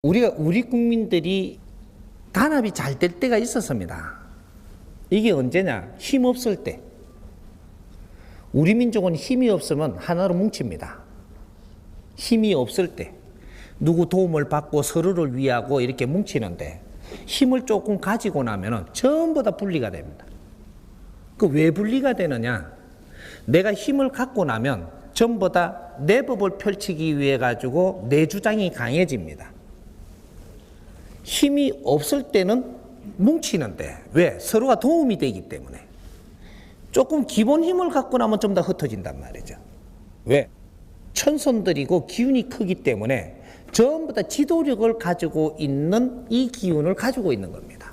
우리 국민들이 단합이 잘 될 때가 있었습니다. 이게 언제냐? 힘 없을 때. 우리 민족은 힘이 없으면 하나로 뭉칩니다. 힘이 없을 때. 누구 도움을 받고 서로를 위하고 이렇게 뭉치는데 힘을 조금 가지고 나면은 전부 다 분리가 됩니다. 그 왜 분리가 되느냐? 내가 힘을 갖고 나면 전부 다 내 법을 펼치기 위해 가지고 내 주장이 강해집니다. 힘이 없을 때는 뭉치는데 왜? 서로가 도움이 되기 때문에. 조금 기본 힘을 갖고 나면 좀 더 흩어진단 말이죠. 왜? 천선들이고 기운이 크기 때문에 전부 다 지도력을 가지고 있는 이 기운을 가지고 있는 겁니다.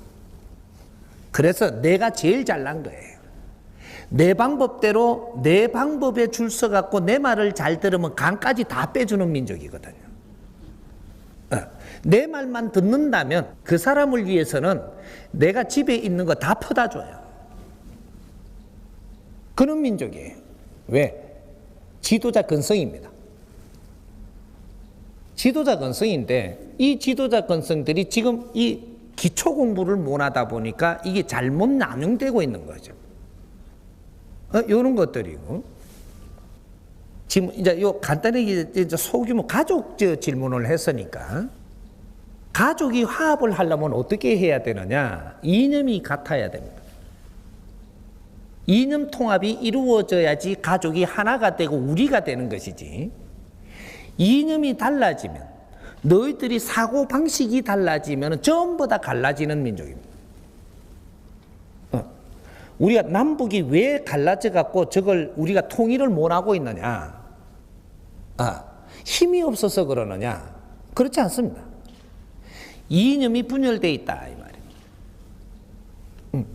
그래서 내가 제일 잘난 거예요. 내 방법대로 내 방법에 줄 서갖고 내 말을 잘 들으면 간까지 다 빼주는 민족이거든요. 내 말만 듣는다면 그 사람을 위해서는 내가 집에 있는 거 다 퍼다 줘요. 그런 민족이에요. 왜? 지도자 근성입니다. 지도자 근성인데 이 지도자 근성들이 지금 이 기초 공부를 못하다 보니까 이게 잘못 남용되고 있는 거죠. 이런 것들이고. 지금 이제 요 간단하게 이제 소규모 가족 질문을 했으니까 가족이 화합을 하려면 어떻게 해야 되느냐? 이념이 같아야 됩니다. 이념 통합이 이루어져야지 가족이 하나가 되고 우리가 되는 것이지. 이념이 달라지면 너희들이 사고 방식이 달라지면 전부 다 갈라지는 민족입니다. 우리가 남북이 왜 갈라져 갖고 저걸 우리가 통일을 못하고 있느냐? 힘이 없어서 그러느냐? 그렇지 않습니다. 이념이 분열되어 있다 이 말이에요.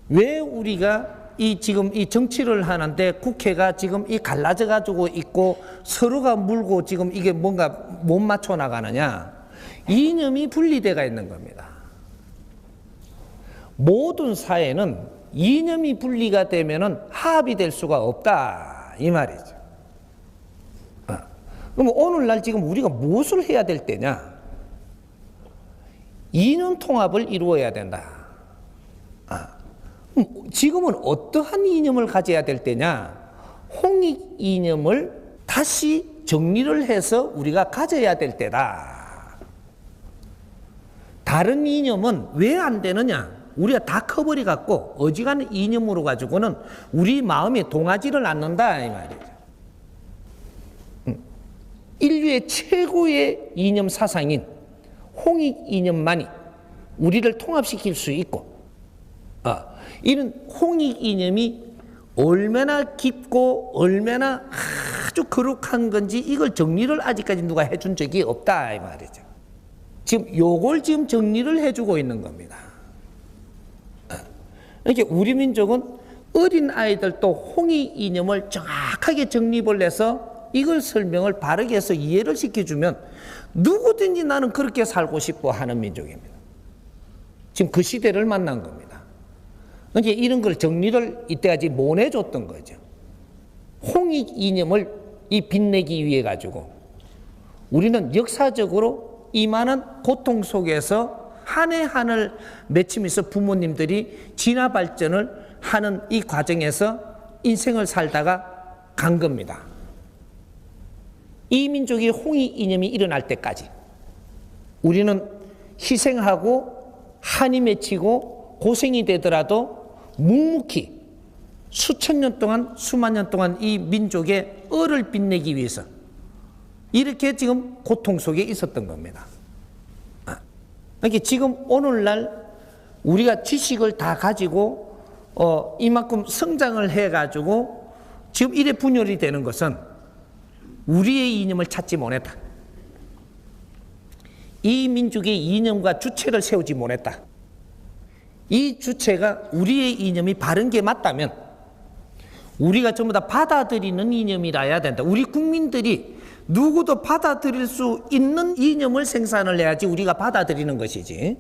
왜 우리가 지금 이 정치를 하는데 국회가 지금 이 갈라져 가지고 있고 서로가 물고 지금 이게 뭔가 못 맞춰 나가느냐? 이념이 분리되어 있는 겁니다. 모든 사회는 이념이 분리가 되면은 합이 될 수가 없다 이 말이죠. 그럼 오늘날 지금 우리가 무엇을 해야 될 때냐? 이념 통합을 이루어야 된다. 지금은 어떠한 이념을 가져야 될 때냐? 홍익 이념을 다시 정리를 해서 우리가 가져야 될 때다. 다른 이념은 왜 안 되느냐? 우리가 다 커버려 갖고 어지간한 이념으로 가지고는 우리 마음에 동하지를 않는다 이 말이죠. 인류의 최고의 이념 사상인 홍익 이념만이 우리를 통합시킬 수 있고, 이런 홍익 이념이 얼마나 깊고 얼마나 아주 거룩한 건지 이걸 정리를 아직까지 누가 해준 적이 없다 이 말이죠. 지금 요걸 지금 정리를 해주고 있는 겁니다. 이렇게 우리 민족은 어린 아이들도 홍익 이념을 정확하게 정립을 해서 이걸 설명을 바르게 해서 이해를 시켜주면 누구든지 나는 그렇게 살고 싶어 하는 민족입니다. 지금 그 시대를 만난 겁니다. 그러니까 이런 걸 정리를 이때까지 못 해줬던 거죠. 홍익 이념을 빛내기 위해 가지고 우리는 역사적으로 이만한 고통 속에서 한 해 한 해를 맺히면서 부모님들이 진화 발전을 하는 이 과정에서 인생을 살다가 간 겁니다. 이 민족의 홍익 이념이 일어날 때까지 우리는 희생하고 한이 맺히고 고생이 되더라도 묵묵히 수천 년 동안 수만 년 동안 이 민족의 을을 빛내기 위해서 이렇게 지금 고통 속에 있었던 겁니다. 그러니까 지금 오늘날 우리가 지식을 다 가지고 이만큼 성장을 해가지고 지금 이래 분열이 되는 것은 우리의 이념을 찾지 못했다. 이 민족의 이념과 주체를 세우지 못했다. 이 주체가 우리의 이념이 바른 게 맞다면 우리가 전부 다 받아들이는 이념이라야 된다. 우리 국민들이 누구도 받아들일 수 있는 이념을 생산을 해야지 우리가 받아들이는 것이지.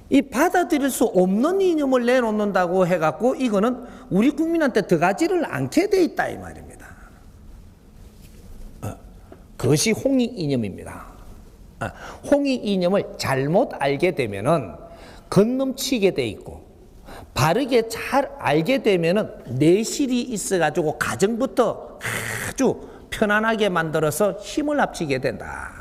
이 받아들일 수 없는 이념을 내놓는다고 해갖고 이거는 우리 국민한테 들어가지를 않게 돼 있다 이 말입니다. 그것이 홍익 이념입니다. 홍익 이념을 잘못 알게 되면은 건넘치게 돼 있고, 바르게 잘 알게 되면은 내실이 있어가지고 가정부터 아주 편안하게 만들어서 힘을 합치게 된다.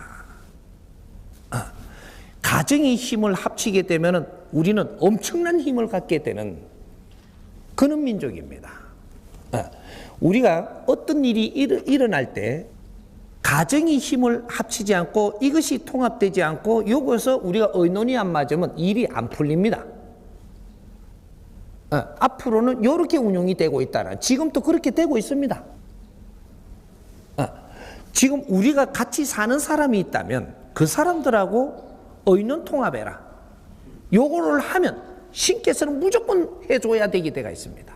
가정이 힘을 합치게 되면은 우리는 엄청난 힘을 갖게 되는 그런 민족입니다. 우리가 어떤 일이 일어날 때 가정이 힘을 합치지 않고 이것이 통합되지 않고 여기서 우리가 의논이 안 맞으면 일이 안 풀립니다. 앞으로는 이렇게 운영이 되고 있다는, 지금도 그렇게 되고 있습니다. 지금 우리가 같이 사는 사람이 있다면 그 사람들하고 의논 통합해라. 요거를 하면 신께서는 무조건 해줘야 되게 되어 있습니다.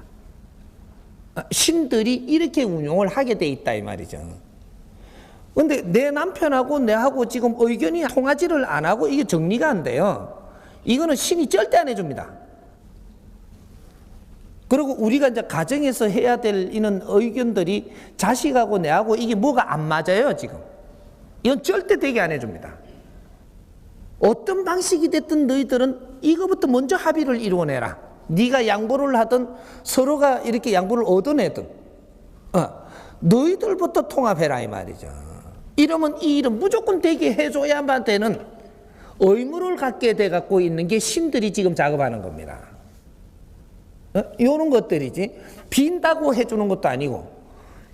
신들이 이렇게 운용을 하게 돼 있다 이 말이죠. 근데 내 남편하고 내하고 지금 의견이 통하지를 안 하고 이게 정리가 안 돼요. 이거는 신이 절대 안 해줍니다. 그리고 우리가 이제 가정에서 해야 될 이런 의견들이 자식하고 내하고 이게 뭐가 안 맞아요, 지금. 이건 절대 되게 안 해줍니다. 어떤 방식이 됐든 너희들은 이거부터 먼저 합의를 이루어내라. 네가 양보를 하든 서로가 이렇게 양보를 얻어내든 너희들부터 통합해라 이 말이죠. 이러면 이 일은 무조건 되게 해줘야만 되는 의무를 갖게 돼 갖고 있는 게 신들이 지금 작업하는 겁니다. 이런 것들이지 빈다고 해주는 것도 아니고,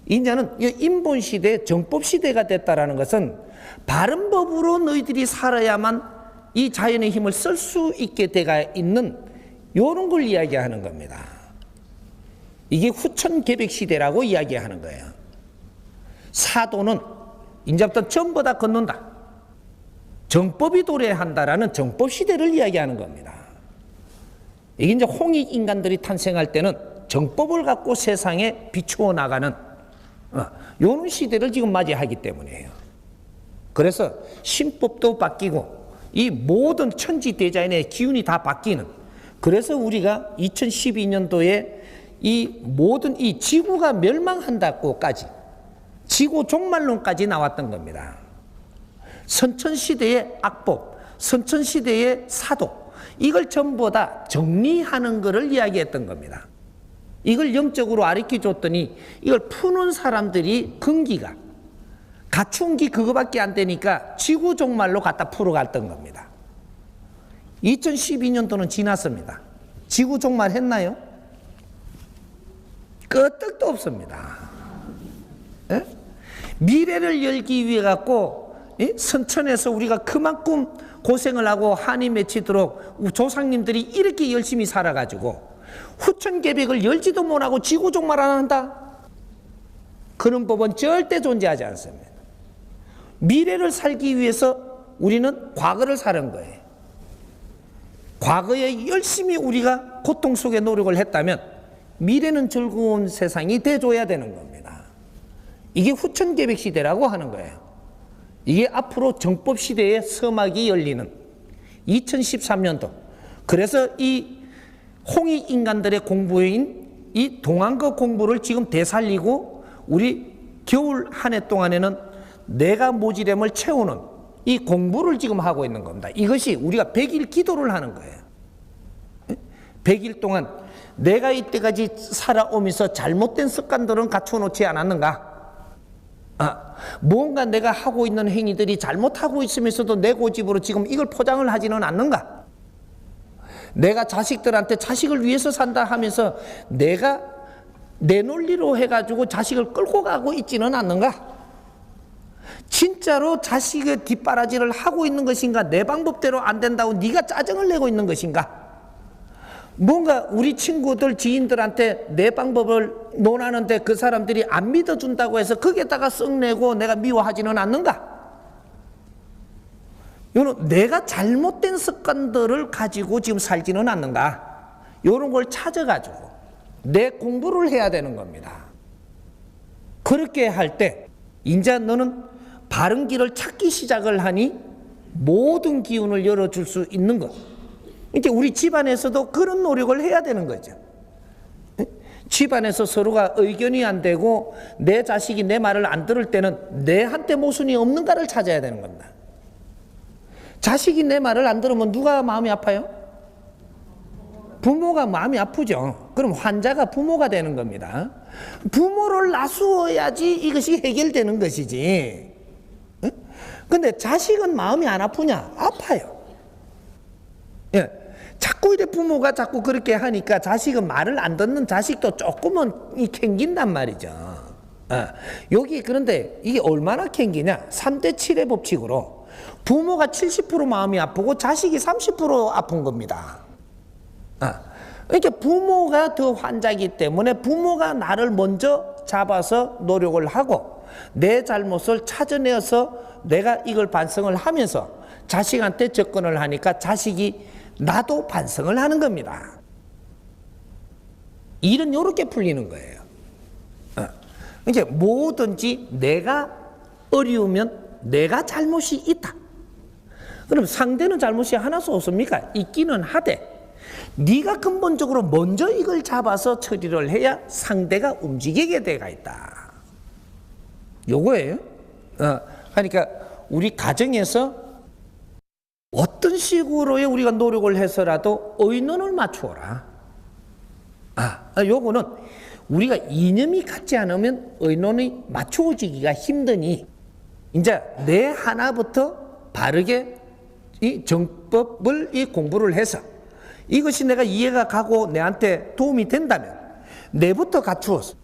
이제는 인본 시대, 정법 시대가 됐다라는 것은 바른 법으로 너희들이 살아야만 이 자연의 힘을 쓸 수 있게 돼가 있는 이런 걸 이야기하는 겁니다. 이게 후천계백 시대라고 이야기하는 거예요. 사도는 이제부터 전부 다 걷는다. 정법이 도래한다라는 정법 시대를 이야기하는 겁니다. 이게 이제 홍익 인간들이 탄생할 때는 정법을 갖고 세상에 비추어 나가는 이런 시대를 지금 맞이하기 때문이에요. 그래서 신법도 바뀌고 이 모든 천지대자연의 기운이 다 바뀌는, 그래서 우리가 2012년도에 이 모든 이 지구가 멸망한다고까지 지구 종말론까지 나왔던 겁니다. 선천시대의 악법, 선천시대의 사도, 이걸 전부 다 정리하는 것을 이야기했던 겁니다. 이걸 영적으로 가르쳐 줬더니 이걸 푸는 사람들이 근기가 갖춘 기 그거밖에 안 되니까 지구 종말로 갖다 풀어갔던 겁니다. 2012년도는 지났습니다. 지구 종말 했나요? 끄떡도 없습니다. 에? 미래를 열기 위해 갖고 선천에서 우리가 그만큼 고생을 하고 한이 맺히도록 조상님들이 이렇게 열심히 살아가지고 후천계백을 열지도 못하고 지구 종말 안 한다? 그런 법은 절대 존재하지 않습니다. 미래를 살기 위해서 우리는 과거를 사는 거예요. 과거에 열심히 우리가 고통 속에 노력을 했다면 미래는 즐거운 세상이 돼줘야 되는 겁니다. 이게 후천계백 시대라고 하는 거예요. 이게 앞으로 정법 시대의 서막이 열리는 2013년도. 그래서 이 홍익 인간들의 공부인 이 동안거 공부를 지금 되살리고 우리 겨울 한 해 동안에는 내가 모지됨을 채우는 이 공부를 지금 하고 있는 겁니다. 이것이 우리가 100일 기도를 하는 거예요. 100일 동안 내가 이때까지 살아오면서 잘못된 습관들은 갖춰놓지 않았는가? 뭔가 내가 하고 있는 행위들이 잘못하고 있으면서도 내 고집으로 지금 이걸 포장을 하지는 않는가? 내가 자식들한테 자식을 위해서 산다 하면서 내가 내 논리로 해가지고 자식을 끌고 가고 있지는 않는가? 진짜로 자식의 뒷바라지를 하고 있는 것인가? 내 방법대로 안 된다고 네가 짜증을 내고 있는 것인가? 뭔가 우리 친구들, 지인들한테 내 방법을 논하는데 그 사람들이 안 믿어준다고 해서 거기에다가 썩내고 내가 미워하지는 않는가? 이거는 내가 잘못된 습관들을 가지고 지금 살지는 않는가? 이런 걸 찾아가지고 내 공부를 해야 되는 겁니다. 그렇게 할 때 이제 너는 바른 길을 찾기 시작을 하니 모든 기운을 열어줄 수 있는 것. 이제 우리 집안에서도 그런 노력을 해야 되는 거죠. 집안에서 서로가 의견이 안 되고 내 자식이 내 말을 안 들을 때는 내한테 모순이 없는가를 찾아야 되는 겁니다. 자식이 내 말을 안 들으면 누가 마음이 아파요? 부모가 마음이 아프죠. 그럼 환자가 부모가 되는 겁니다. 부모를 나수어야지 이것이 해결되는 것이지. 근데 자식은 마음이 안 아프냐? 아파요. 예. 자꾸 이래 부모가 자꾸 그렇게 하니까 자식은 말을 안 듣는 자식도 조금은 캥긴단 말이죠. 여기 그런데 이게 얼마나 캥기냐? 3대 7의 법칙으로 부모가 70% 마음이 아프고 자식이 30% 아픈 겁니다. 그러니까 부모가 더 환자이기 때문에 부모가 나를 먼저 잡아서 노력을 하고 내 잘못을 찾아내어서 내가 이걸 반성을 하면서 자식한테 접근을 하니까 자식이 나도 반성을 하는 겁니다. 일은 이렇게 풀리는 거예요. 그러니까 뭐든지 내가 어려우면 내가 잘못이 있다. 그럼 상대는 잘못이 하나도 없습니까? 있기는 하되 네가 근본적으로 먼저 이걸 잡아서 처리를 해야 상대가 움직이게 돼가 있다. 요거예요. 그러니까 우리 가정에서 어떤 식으로의 우리가 노력을 해서라도 의논을 맞추어라. 요거는 우리가 이념이 같지 않으면 의논이 맞추어지기가 힘드니 이제 내 하나부터 바르게 이 정법을 이 공부를 해서 이것이 내가 이해가 가고 내한테 도움이 된다면 내부터 갖추어서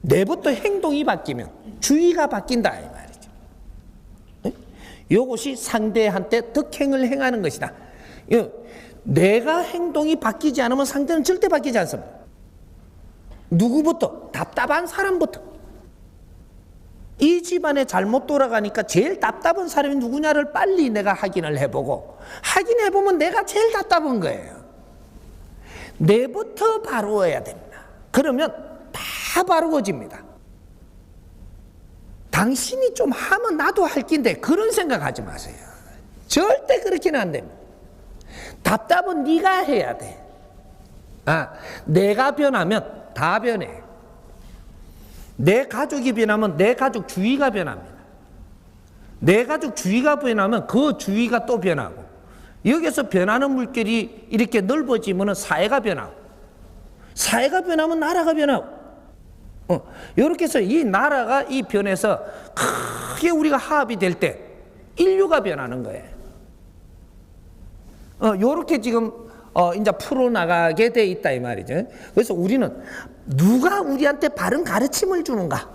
내부터 행동이 바뀌면 주의가 바뀐다 이 말이죠. 이것이 상대한테 덕행을 행하는 것이다. 내가 행동이 바뀌지 않으면 상대는 절대 바뀌지 않습니다. 누구부터? 답답한 사람부터. 이 집안에 잘못 돌아가니까 제일 답답한 사람이 누구냐를 빨리 내가 확인을 해보고 확인해보면 내가 제일 답답한 거예요. 내부터 바로워야 됩니다. 그러면 다 바로워집니다. 당신이 좀 하면 나도 할 낀데 그런 생각하지 마세요. 절대 그렇게는 안 됩니다. 답답은 네가 해야 돼. 내가 변하면 다 변해. 내 가족이 변하면 내 가족 주위가 변합니다. 내 가족 주위가 변하면 그 주위가 또 변하고 여기서 변하는 물결이 이렇게 넓어지면 사회가 변하고 사회가 변하면 나라가 변하고 이렇게 해서 이 나라가 이 변해서 크게 우리가 화합이 될 때 인류가 변하는 거예요. 요렇게 지금 이제 풀어나가게 돼 있다 이 말이죠. 그래서 우리는 누가 우리한테 바른 가르침을 주는가?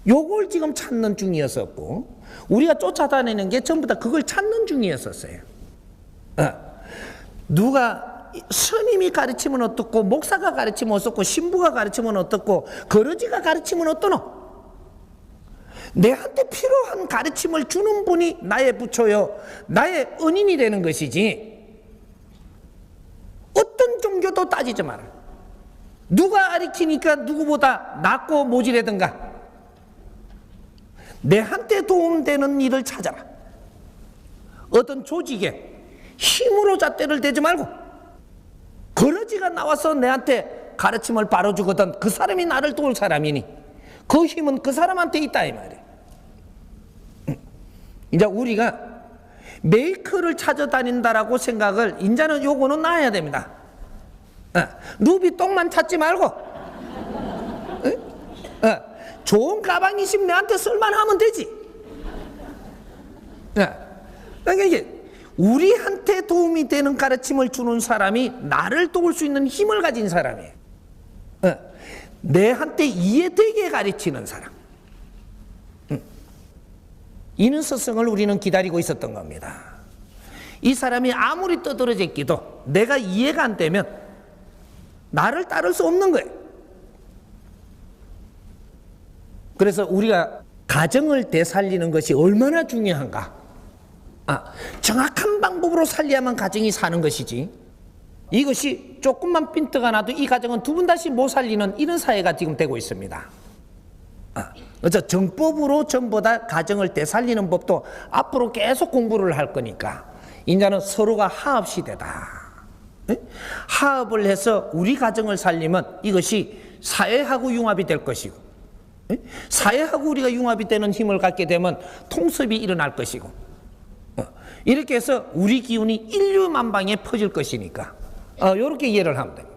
요걸 지금 찾는 중이었었고 우리가 쫓아다니는 게 전부 다 그걸 찾는 중이었었어요. 누가 스님이 가르치면 어떻고 목사가 가르치면 어떻고 신부가 가르치면 어떻고 거러지가 가르치면 어떠노? 내한테 필요한 가르침을 주는 분이 나의 부처요 나의 은인이 되는 것이지 어떤 종교도 따지지 마라. 누가 가르치니까 누구보다 낫고 모질하든가 내한테 도움되는 일을 찾아라. 어떤 조직에 힘으로 잣대를 대지 말고 거러지가 나와서 내한테 가르침을 바로 주거든 그 사람이 나를 도울 사람이니 그 힘은 그 사람한테 있다 이 말이에요. 이제 우리가 메이커를 찾아다닌다라고 생각을 이제는 요거는 놔야 됩니다. 누비 똥만 찾지 말고 좋은 가방이 있으면 내한테 쓸만하면 되지. 그러니까 이게 우리한테 도움이 되는 가르침을 주는 사람이 나를 도울 수 있는 힘을 가진 사람이에요. 내한테 이해되게 가르치는 사람. 이는 스승을 우리는 기다리고 있었던 겁니다. 이 사람이 아무리 떠들어댔기도 내가 이해가 안 되면 나를 따를 수 없는 거예요. 그래서 우리가 가정을 되살리는 것이 얼마나 중요한가. 정확한 방법으로 살려야만 가정이 사는 것이지 이것이 조금만 핀트가 나도 이 가정은 두 분 다시 못 살리는 이런 사회가 지금 되고 있습니다. 그래서 정법으로 전부 다 가정을 되살리는 법도 앞으로 계속 공부를 할 거니까 이제는 서로가 화합 시대다. 화합을 해서 우리 가정을 살리면 이것이 사회하고 융합이 될 것이고 사회하고 우리가 융합이 되는 힘을 갖게 되면 통섭이 일어날 것이고 이렇게 해서 우리 기운이 인류 만방에 퍼질 것이니까 이렇게 이해를 하면 됩니다.